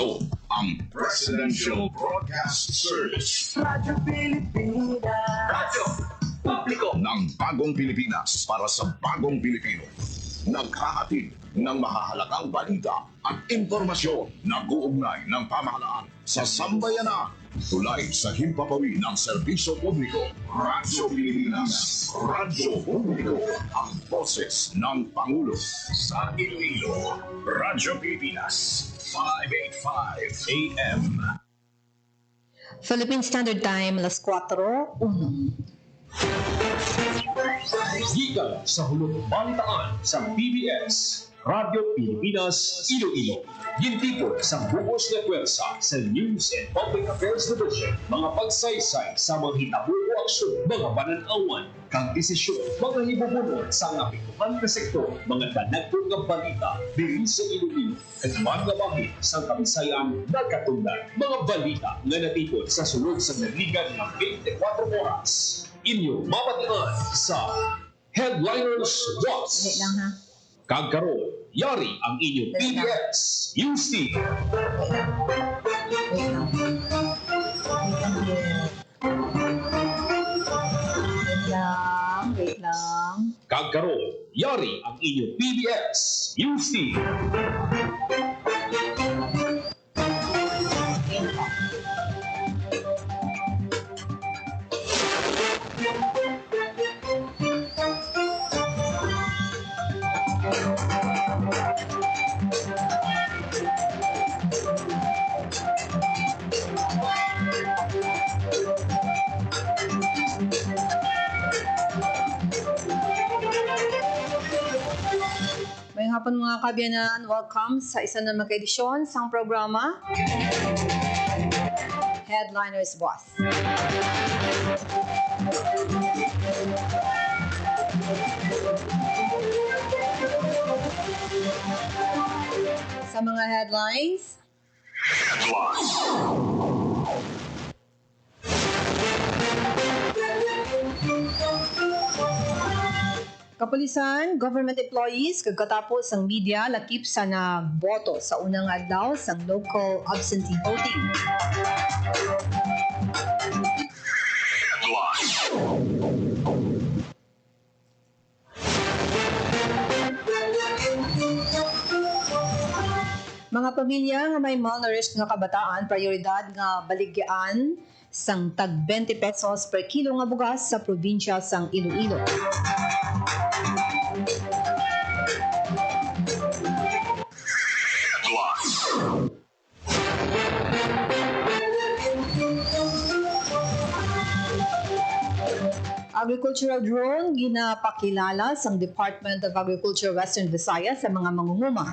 Ito ang Presidential Broadcast Service. Radyo Pilipinas. Radyo Publiko ng Bagong Pilipinas para sa Bagong Pilipino. Naghahatid ng mahahalagang balita at impormasyon na uugnay ng pamahalaan sa sambayanan. Tulay sa himpapawi ng serbisyo publiko. Radyo Pilipinas. Radyo Publiko. Ang boses ng Pangulo. Sa Iloilo. Radyo Pilipinas. 585 AM. Philippine Standard Time, alas 4:01. Gikan sa hulog balitaan sa PBS, Radyo Pilipinas, Iloilo. Gintipon sa bukos na pwersa sa News and Public Affairs Division, mga pagsaysay sa mga hitabo o aksyon, mga pananawan, kang desisyon, mga hibubunod sa apektuhan na sektor, mga danagpong ng balita, dili sa Iloilo, at mga bahid sa Kabisayan nagkatungdan, mga balita na natipon sa sulod sa naligan ng 24 oras. Inyo mapatian sa Headliners Watch. Wait lang ha. Kagkaroon, yari ang inyong PBS, UC. Wait lang. Wait lang. Kagkaroon, yari ang inyong PBS, UC. Ngayong hapon mga kabiyanan, welcome sa isa na mag-edisyon sa programa Headliners Boss. Sa mga headlines, kapulisan, government employees, kagkatapos ang media, lakip sa nagboto sa unang adlaw sa local absentee voting. Mga pamilya nga may malnourished nga kabataan, prioridad nga baligyan sang tag 20 pesos per kilo nga bugas sa probinsya sang Iloilo. Agricultural drone ginapakilala sang Department of Agriculture Western Visayas sa mga mangunguma.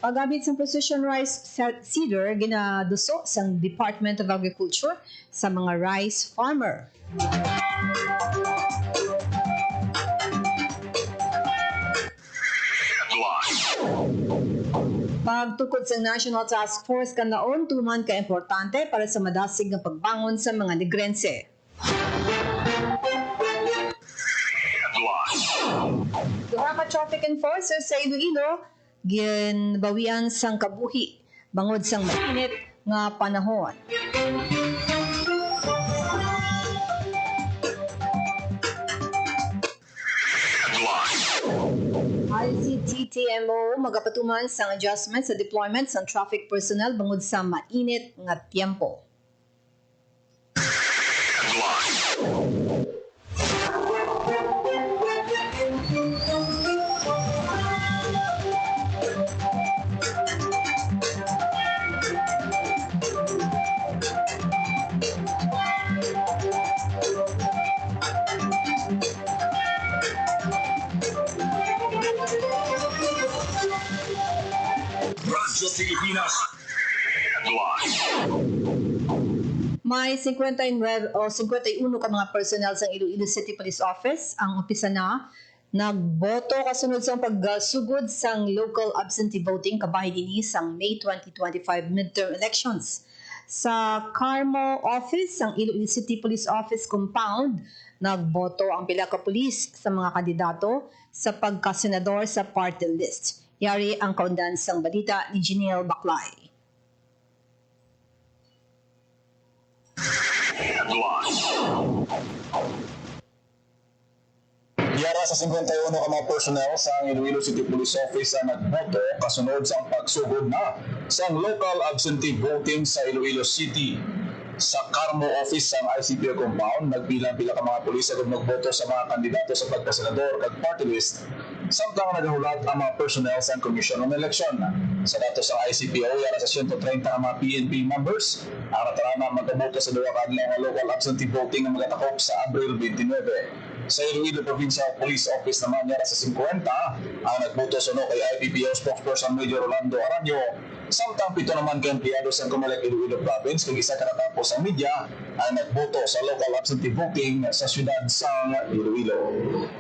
Paggamit sa precision rice seeder ginaduso sang Department of Agriculture sa mga rice farmer. Pagtukod sa National Task Force kanaon tuman ka importante para sa madasig nga pagbangon sa mga negrense. Duha ka traffic enforcers sa Iloilo ginbawian sang kabuhi bangod sang mainit nga panahon. ICT-TMO magapatuman sang adjustment sa deployment sang traffic personnel bangod sa mainit nga tiempo. Radyo Pilipinas. May 59 o 51 ka mga personnel sa Iloilo City Police Office ang umpisa na nagboto kasunod sa pagsugod sang local absentee voting kabahin ini sang May 2025 midterm elections. Sa Carmo Office, ang Iloilo City Police Office Compound, nagboto ang pila ka pulis sa mga kandidato sa pagkasenador sa party list. Yari ang kaundansang balita ni Janelle Baclay. Yara sa 51 ka mga personnel sa Iloilo City Police Office ang nagboto kasunod sa pagsugod na sa local absentee voting sa Iloilo City. Sa Carmo Office ang ICPO compound, nagbilang-bila ka mga pulis at nagboto sa mga kandidato sa pagkasenador at party list. Samtang nagahulat ang mga personnel sa Commission on Election. Sa datos ng ICPO, yara sa 130 ang mga PNP members, ang natarana magkaboto sa duwa kadlaw local absentee voting ang magatakop sa Abril 29. Sa Iloilo Provincial Police Office naman yara sa 50 ang nagboto sa kay IPPO spokesperson Major Rolando Aranyo. Samtang 7 naman kay empleyado sa Comelec Iloilo Province kung isa katatapos sa media ang nagboto sa local absentee voting sa siyudad sa Iloilo.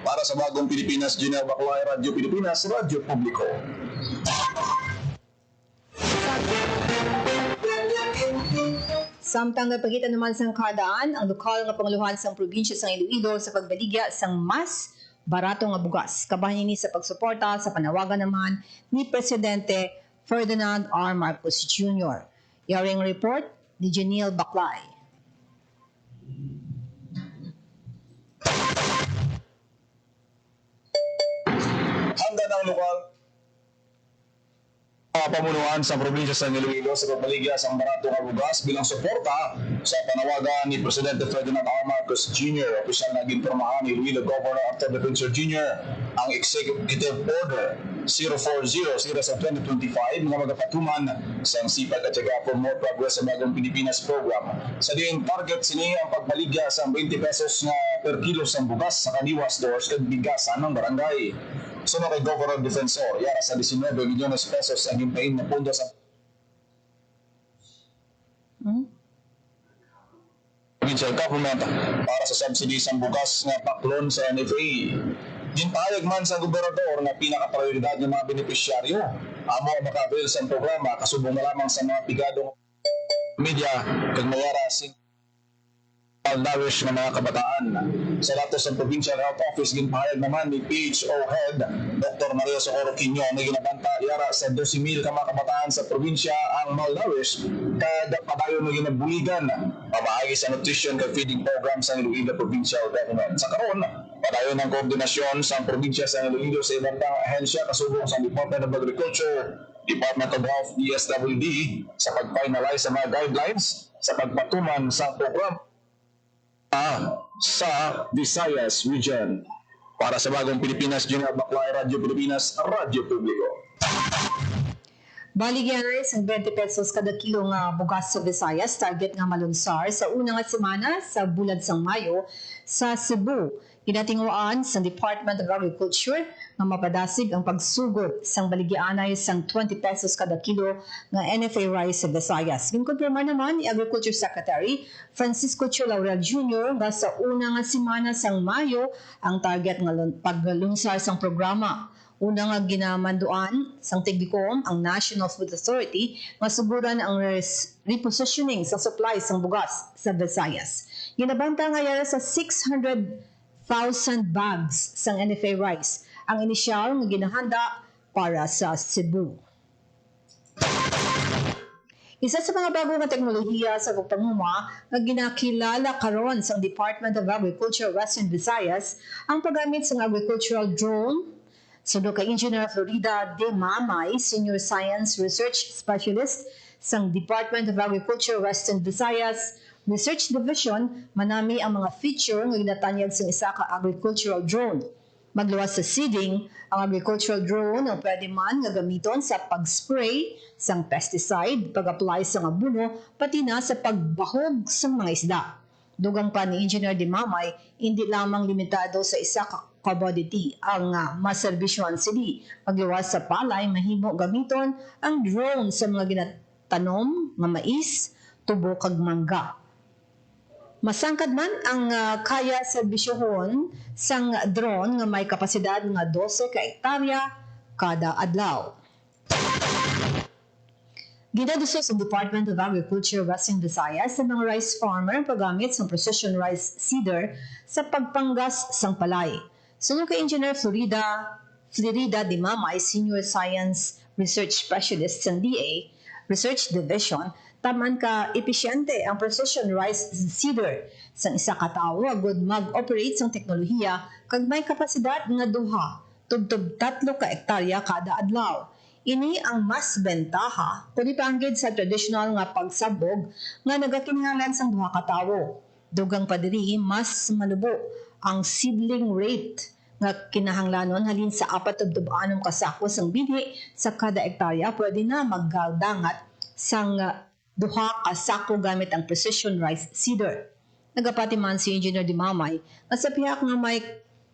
Para sa Bagong Pilipinas, Janelle Baclay, Radyo Pilipinas, Radyo Publiko. Samtang nagpakita naman sa kadaan ang lokal nga panguluhan sa probinsya sa Iloilo sa pagbaligya sang mas barato nga bugas. Kabahin ni sa pagsuporta sa panawagan naman ni Presidente Ferdinand R. Marcos Jr. Yaring report ni Janelle Baclay. Handa ng lokal pamunuan sa probinsya sa Iloilo sa pagbaligya sa barato nga bugas bilang suporta sa panawagan ni Presidente Ferdinand R. Marcos Jr. Opisyal na ginpormahan ni Iloilo Governor Arthur Defensor Jr. ang Executive Order 040 sa 2025 nga magapatuman sa sipag at syaga for more progress sa Bagong Pilipinas program. Sa diing target sini ang pagbaligya sa 20 pesos nga per kilo sa bugas sa kaniwas stores kag bigasan ng barangay. Sunod kay Governor Defensor, yara sa 19 milyones pesos ang himpain na pondo sa provincial government para sa subsidy sa bugas nga paklon sa NFA. Ginpahayag man sa gobernador na pinaka-prioridad ng mga benepisyaryo amo makabil sa programa kasubong na lamang sa mga pigadong media kag mayara sing malnourished ng mga kabataan. Sa datos ng Provincial Health Office, ginpahayag naman ni PHO Head Dr. Maria Socorro Quino na ginabanta yara sa 12,000 ka mga kabataan sa probinsya ang malnourished kada padayon na ginabuligan pamaagi sa nutrition kag feeding program sa Iloilo Provincial Government. Sa karon, padayon ng koordinasyon sa probinsya sa Iloilo sa ibang ahensya kasubong sa Department of Agriculture, Department of Health, DSWD sa pag-finalize sa mga guidelines sa pagpatuman sa program sa Visayas Region. Para sa Bagong Pilipinas, Janelle Baclay, Radyo Pilipinas, Radyo Publiko. Baligyan na ang 20 pesos kada kilo nga bugas sa Visayas, target nga malunsar sa unang nga semana sa bulad sang Mayo sa Cebu. Ginatinguan sa Department of Agriculture nga mapadasig ang pagsugod sang baligyanay sang 20 pesos kada kilo nga NFA rice sa Visayas. Ginkonfirma naman ni Agriculture Secretary Francisco Cho Laurel Jr. nga sa unang nga semana sang Mayo ang target nga paglunsar sang programa. Una nga ginamanduan sang Tigbikom ang National Food Authority nga suguran ang repositioning sa supply sang bugas sa Visayas. Ginabanta nga yara sa 600,000 bags sang NFA rice ang inisyal nga ginahanda para sa Cebu. Isa sa mga bago nga teknolohiya sa pagpanguma nga ginakilala karon sa Department of Agriculture Western Visayas ang paggamit sa agricultural drone. Sundo kay Engineer Florida De Mamay, Senior Science Research Specialist sa Department of Agriculture Western Visayas Research Division, manami ang mga feature nga ginatanyag sa isa ka agricultural drone. Magluwas sa seeding, ang agricultural drone ang pwede man nga gamiton sa pag-spray sang pesticide, pag-apply sa nga buno, pati na sa pagbahog sa mga isda. Dugang pa ni Engineer De Mamay, hindi lamang limitado sa isa ka commodity ang maserbisyohan sili. Magluwas sa palay, mahimo gamiton ang drone sa mga ginatanom, nga mais, tubo kag mangga. Masangkad man ang kaya serbisyohon sang drone nga may kapasidad nga 12 ka hektarya kada adlaw. Ginaduso sa Department of Agriculture Western Visayas sa mga rice farmer ang paggamit sa precision rice seeder sa pagpanggas sang palay. Sunod kay Engineer Florida Dimamay, Senior Science Research Specialist sa DA Research Division, taman ka episyente ang precision rice seeder sa isa ka tawo agud mag-operate sang teknolohiya kag may kapasidad nga 2 tubtob 3 ka hektarya kada adlaw. Ini ang mas bentaha kundi panggid sa traditional nga pagsabog nga nagakinahanglan sang 2 ka tawo. Dugang pa diri mas malubo ang seedling rate nga kinahanglanon halin sa 4 ka sako sang binhi sa kada hektarya pwede na maggaldangat sang 2 ka sako gamit ang precision rice seeder. Nagapati man si Engineer Dimamay na sa pihak nga may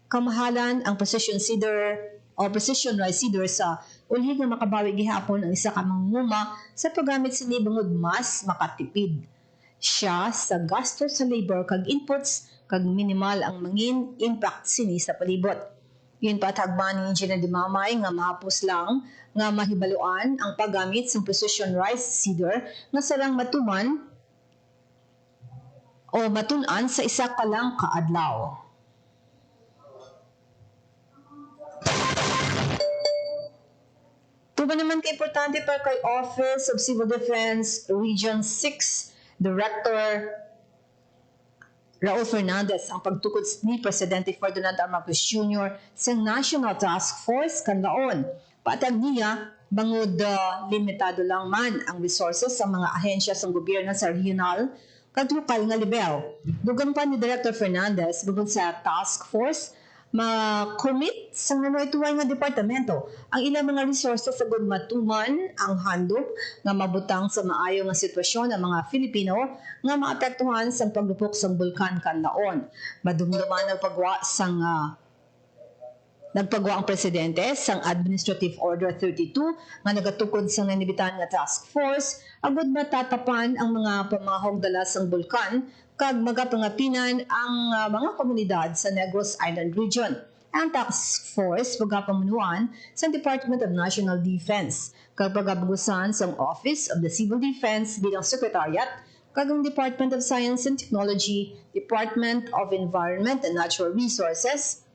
kamahalan ang precision seeder o precision rice seeder sa ulhi nga makabawi gihapon ang isa ka manguma sa paggamit sini bangod mas makatipid siya sa gasto sa labor kag inputs kag minimal ang mangin impact sini sa palibot. Yun patagban ni Engineer Dimamay nga mahapos lang nga mahibaluan ang paggamit sa precision rice seeder nga sarang matuman o matun-an sa isa ka lang kaadlaw. Tuba naman kay importante pa kay Office of Civil Defense Region 6 Director Raul Fernandez ang pagtukod ni Presidente Ferdinand R. Marcos Jr. sa National Task Force kanlaon. Patag niya, bangod limitado lang man ang resources sa mga ahensya sa gobyerno sa regional kag lokal nga level. Dugang pa ni Director Fernandez bukod sa task force, ma-commit sa nanoy tuway nga departamento ang ilang mga resources sa matuman ang handop nga mabutang sa maayo nga sitwasyon ng mga Filipino nga maapektuhan sa paglupok sa bulkan kanlaon. Madumduman ang pagwa sang nagpagwa ang presidente sang Administrative Order 32 nga nagatukod sa nanibitan nga task force agud matatapan ang mga pamahog dala sang bulkan kag magapangapinan ang mga komunidad sa Negros Island Region. Ang task force pagapamunuan sa Department of National Defense kag pagabugusan sa Office of the Civil Defense bilang Secretariat kag ang Department of Science and Technology, Department of Environment and Natural Resources,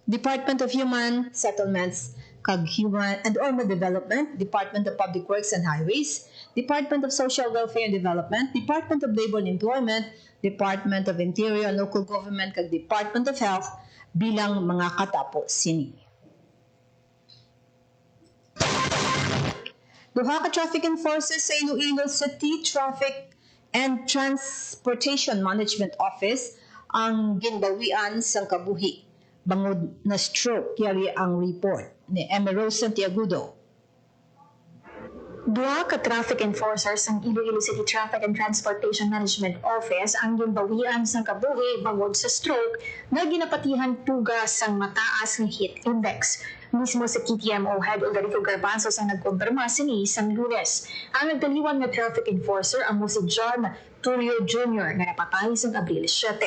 Department of Human Settlements kag Human and Urban Development, Department of Public Works and Highways, Department of Social Welfare and Development, Department of Labor and Employment, Department of Interior and Local Government kag Department of Health bilang mga katapo sini. Duha ka traffic enforcers sa Iloilo City Traffic and Transportation Management Office ang ginbawian sang kabuhi bangod na stroke yari ang report ni Emerald Santiagudo. Duha ka traffic enforcers ang Iloilo City Traffic and Transportation Management Office ang ginbawian sang kabuhi bangod sa stroke nga ginapatihan tugas sang mataas nga heat index. Mismo sa KTMO Head Odarico Garbanzos ang nagkumpirma sini sang Lunes. Ang nagdaliwan nga traffic enforcer ang si John Tulio Jr. nga napatay sang Abril 7.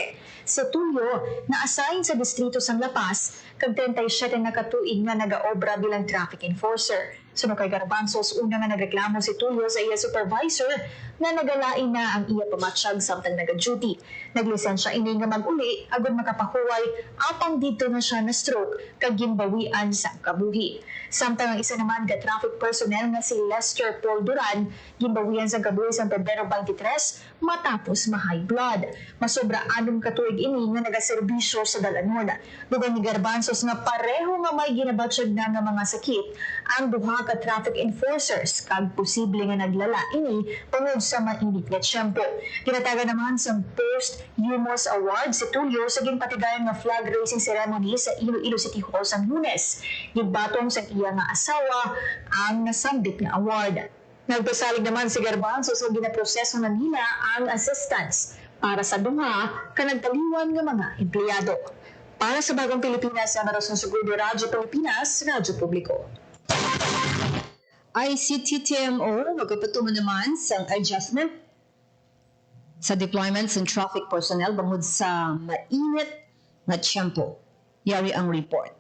Sa Tulio, na-assign sa distrito sang La Paz kag 37 na katuig nga nagaobra bilang traffic enforcer. Sunod kay Garbanzos, una nga nagreklamo si Tulio sa iya supervisor na nagalain na ang iya pamatsyag samtang naga-duty. Naglisensya ini nga mag-uli agud makapahuway apang dito na siya na stroke kag ginbawian sa kabuhi. Samtang ang isa naman ka traffic personnel nga si Lester Paul Duran ginbawian sa kabuhi sa Pebrero 23 matapos ma-high blood. Masobra 6 katuig ini nga nagaserbisyo sa dalanon. Dugang ni Garbanzos nga pareho nga may ginabatsyag na nga mga sakit ang duha ka traffic enforcers kag posible nga naglala ini tungod sa mainit nga tiyempo. Ginatagan naman sa post-Humos Award si Tulio sa ginpatigayan nga flag raising ceremony sa Iloilo City Hall sa Lunes. Gigbatong sa iya nga asawa ang nasambit nga award. Nagpasalig naman si Garbanzos sa ginaproseso na nila ang assistance para sa duha ka nagtaliwan nga mga empleyado. Para sa Bagong Pilipinas, sa Marosong Segundo, Radyo Pilipinas, Radyo Publiko. ICTTMO magpapatuman naman sa adjustment sa deployments ng traffic personnel bangod sa mainit na tiyempo. Yari ang report.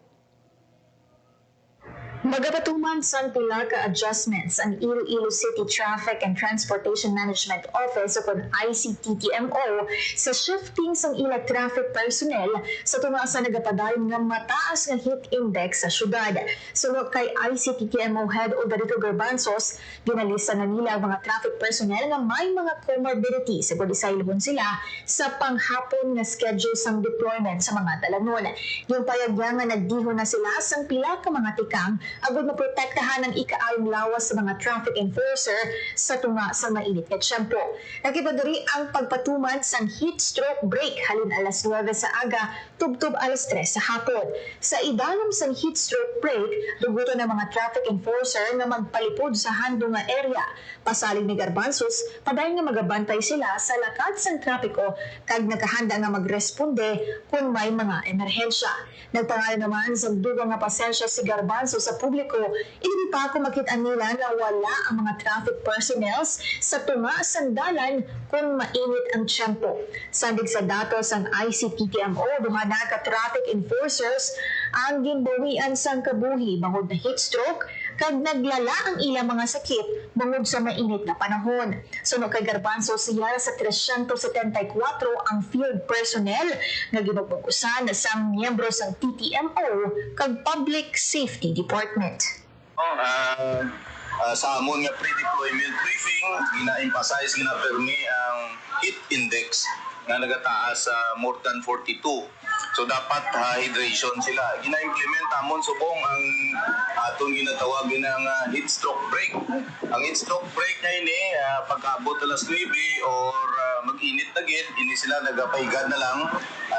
Magapatuman sa pila ka adjustments ang Iloilo City Traffic and Transportation Management Office o ICTTMO sa shifting sang ila traffic personnel sa tunga sa nagapadayon nga mataas nga heat index sa syudad. Sunod kay ICTTMO Head Odarico Garbanzos, ginalista na nila ang mga traffic personnel nga may mga comorbidities sa isaylohon sila sa panghapon nga schedule sang deployment sa mga dalanon. Yung payagya nga nagdihon na sila sang pila ka mga tikang agud maprotektahan ang ikaayong lawas sa mga traffic enforcer sa tunga sa mainit nga tiyempo. Nakita diri ang pagpatuman sang heat stroke break halin alas 9 sa aga tubtob alas 3 sa hapon. Sa idalam sang heat stroke break, duguto ng mga traffic enforcer nga magpalipod sa handong nga area. Pasalig ni Garbanzos, padayon nga magabantay sila sa lakat sang trapiko kag nakahanda nga magresponde kung may mga emerhensya. Nagpangalan naman sa dugang nga pasensya si Garbanzos sa publiko, hindi pa ako makita nila na wala ang mga traffic personnels sa tunga sandalan kung mainit ang tiyempo. Sandig sa datos ang ICTTMO, duha na ka traffic enforcers ang ginbawian sang kabuhi bangod na heat stroke kag naglala ang ilang mga sakit bangod sa mainit na panahon. Sunod kay Garbanzos, siya sa 374 ang field personnel nga ginugbukusan sa miyembro sang TTMO kag Public Safety Department. Sa amon nga pre-deployment briefing, gina-emphasize, gina-permi ang heat index nga nagataas sa more than 42. So dapat hydration sila. Gina-implement amon subong ang aton ginatawag ng heat stroke break. Ang heat stroke break na ini pagkaabot alas 9 or mag-init na gid, ini sila nagapahigad na lang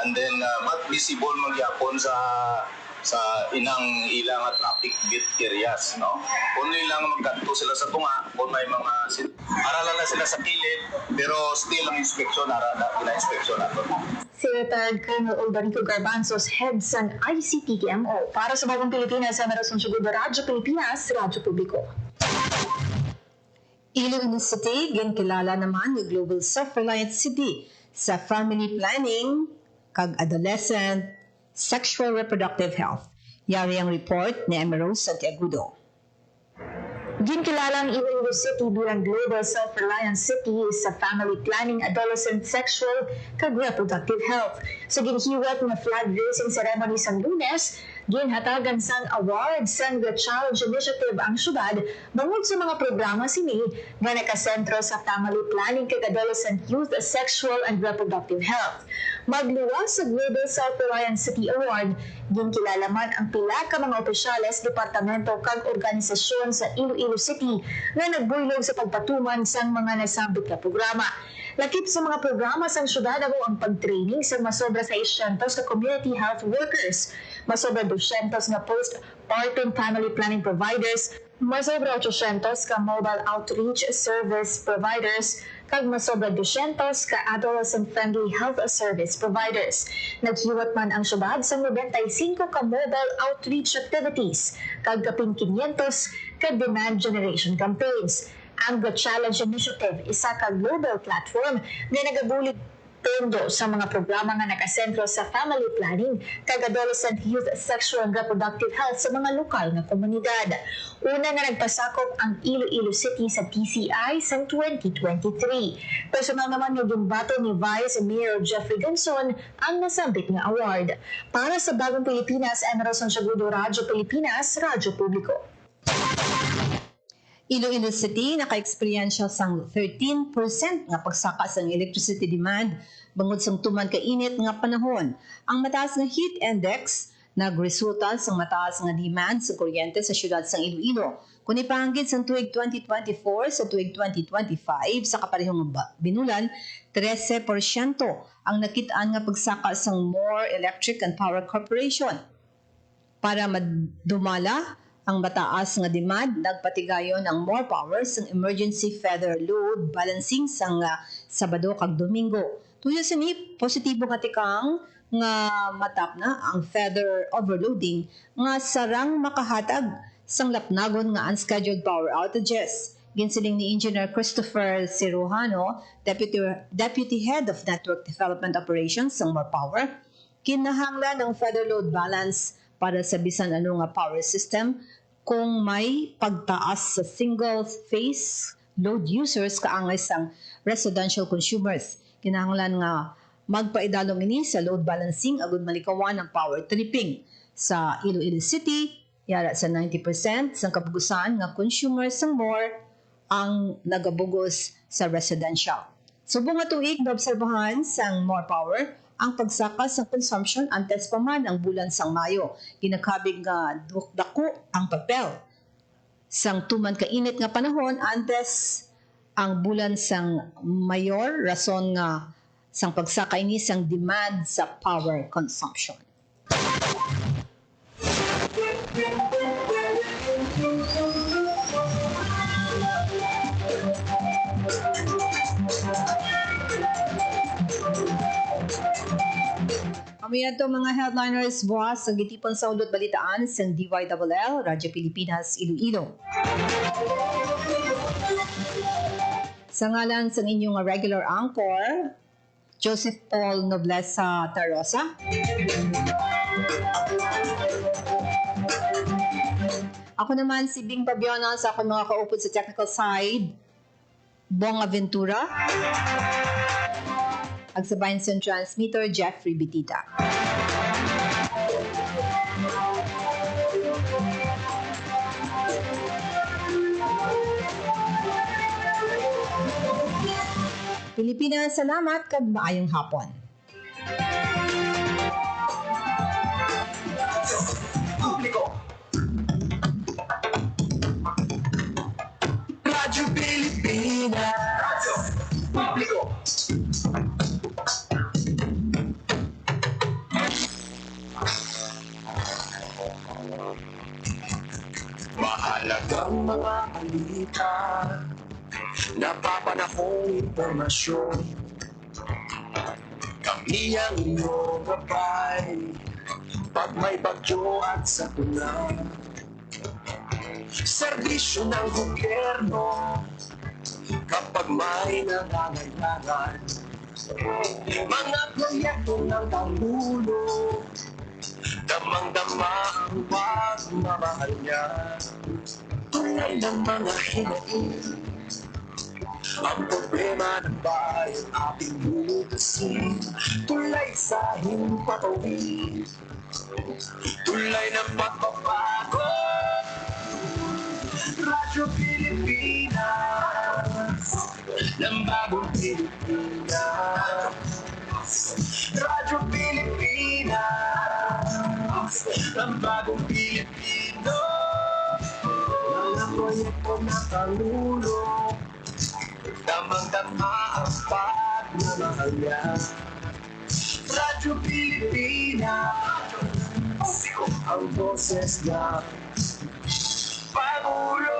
and then not visible magyapon sa inang ilang traffic bit areas, no? Only lang magkanto sila sa tunga kung may mga aralan na sila sa kilid pero still ang inspection ina-inspection nato. Si Retired Colonel Odarico Garbanzos, head sa ICTTMO. Para sa Bagong Pilipinas, sa Meron Sugudo Radyo Pilipinas, Radyo Publiko. Iloilo City, ginkilala naman ng Global Self-Reliant City sa family planning kag adolescent sexual reproductive health. Yari ang report ni Emerald Santiagudo. Ginkilala ang Iloilo City bilang Global Self-Reliant City sa family planning, adolescent sexual kag reproductive health. Sa ginhiwat ng flag-raising ceremony sa Lunes, ginhatagan sang award sang The Challenge Initiative ang syudad bangod sa mga programa sini nga nakasentro sa family planning kag adolescent youth sexual and reproductive health. Magluwas sa Global Self-Reliant City Award, ginkilala man ang pila ka mga opisyales, departamento kag organisasyon sa Iloilo City nga nagbuylog sa pagpatuman sang mga nasambit na programa. Lakip sa mga programa sang syudad ang pag-training sa masobra sa 600 ka community health workers, masobra 200 nga postpartum family planning providers, masobra 800 ka mobile outreach service providers, kag masobra 200 ka adolescent-friendly health service providers. Naghiwat man ang syudad sa 95 ka mobile outreach activities, kag kapin 500 ka demand generation campaigns. Ang The Challenge Initiative, isa ka global platform na nagabulig pondo sa mga programa nga nakasentro sa family planning kag adolescent youth sexual and reproductive health sa mga lokal nga komunidad. Una nga nagpasakop ang Iloilo City sa TCI sa 2023. Personal naman nga ginbato ni Vice Mayor Jeffrey Ganson ang nasambit nga award. Para sa Bagong Pilipinas, Emerald Santiagudo, Radyo Pilipinas, Radyo Publiko. Iloilo City naka-eksperyensya sang 13% nga pagsaka sang electricity demand bangod sang tuman ka init nga panahon. Ang mataas nga heat index nagresulta sang mataas nga demand sa kuryente sa syudad sang Iloilo. Kung ipanggid sang tuig 2024 sa tuig 2025 sa kaparehong binulan, 13% ang nakitaan nga pagsaka sang More Electric and Power Corporation. Para madumala ang mataas nga demand, nagpatigayon ang more power sang emergency feather load balancing sang Sabado kag Domingo. Tuyo sini positibo nga tikang nga matap na ang feather overloading nga sarang makahatag sang lapnagon nga unscheduled power outages. Ginsiling ni Engineer Christopher Cirujano, Deputy Head of Network Development Operations sang More Power, kinahanglan ng feather load balance para sa bisan ano nga power system kung may pagtaas sa single-phase load users kaangay sang residential consumers. Kinahanglan nga magpaidalong ini sa load balancing agud malikawan ang power tripping sa Iloilo City. Yara sa 90% sang kabugusan nga consumers sang more ang nagabugos sa residential. Subong nga tuig naobserbahan sang more power ang pagsaka sa consumption antes pa man ang bulan sang Mayo. Ginakabig nga dako ang papel sang tuman kainit nga panahon antes ang bulan sang Mayor, rason nga sang pagsaka ini sang demand sa power consumption. Kami ito mga headliners buwas ang gitipon sa ulot balitaan sa DYLL, Radyo Pilipinas, Iloilo. Sa ngalan sa inyong regular anchor, Joseph Paul Noblesa Tarosa. Ako naman si Bing Babiona sa aking mga kaupod sa technical side, Bong Aventura. Agsabayan sa transmitter, Jeffrey Bitita. Pilipinas, salamat kag maayong hapon. Publiko. Radyo Pilipinas. Radyo Publiko. Mahalagang mga balita, napapanahong impormasyon. Kami ang inyong gabay pag may bagyo at sakuna. Serbisyo ng gobyerno kapag may nangangailangan. Mga proyekto ng Pangulo, damang-dama ang pagmamahal niya. Tunay ng mga hinaing, ang problema ng bayan ating lulutusin. Tulay sa himpapawid, tulay ng pagbabago. Radyo Pilipinas, ng bagong Pilipinas. Radyo Pilipinas, ng bagong Pilipino. Mga proyekto ng Pangulo, damang-dama ang pagmamahal niya. Radyo Pilipinas, ang boses ng Pangulo.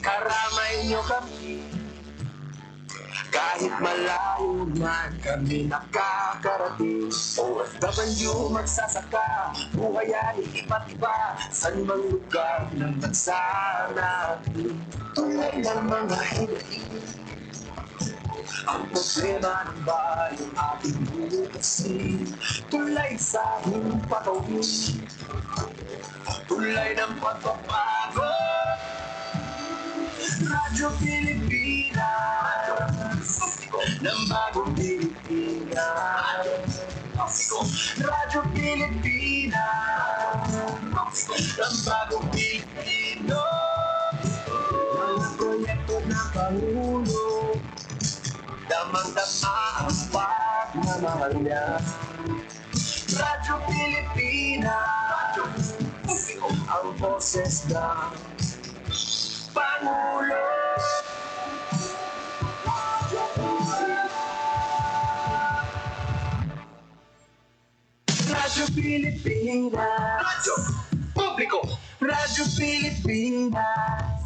Karamay niyo kami, kahit malayo man kami nakakarating. OFW magsasaka, buhay ay iba't iba, saan mang lugar ng bansa natin. Tulad ng mga hinaing, ang problema ng bayan ating lulutusin. Tulay sa himpapawid, tulay ng pagbabago. Radyo Pilipinas, ng bagong Pilipinas. Radyo Pilipinas, ng bagong Pilipino. Mga proyekto ng Pangulo, damang-dama ang pagmamahal niya. Radyo Pilipinas, ang boses ng Pangulo. Radyo Pilipinas, Radyo Publiko. Radyo Pilipinas,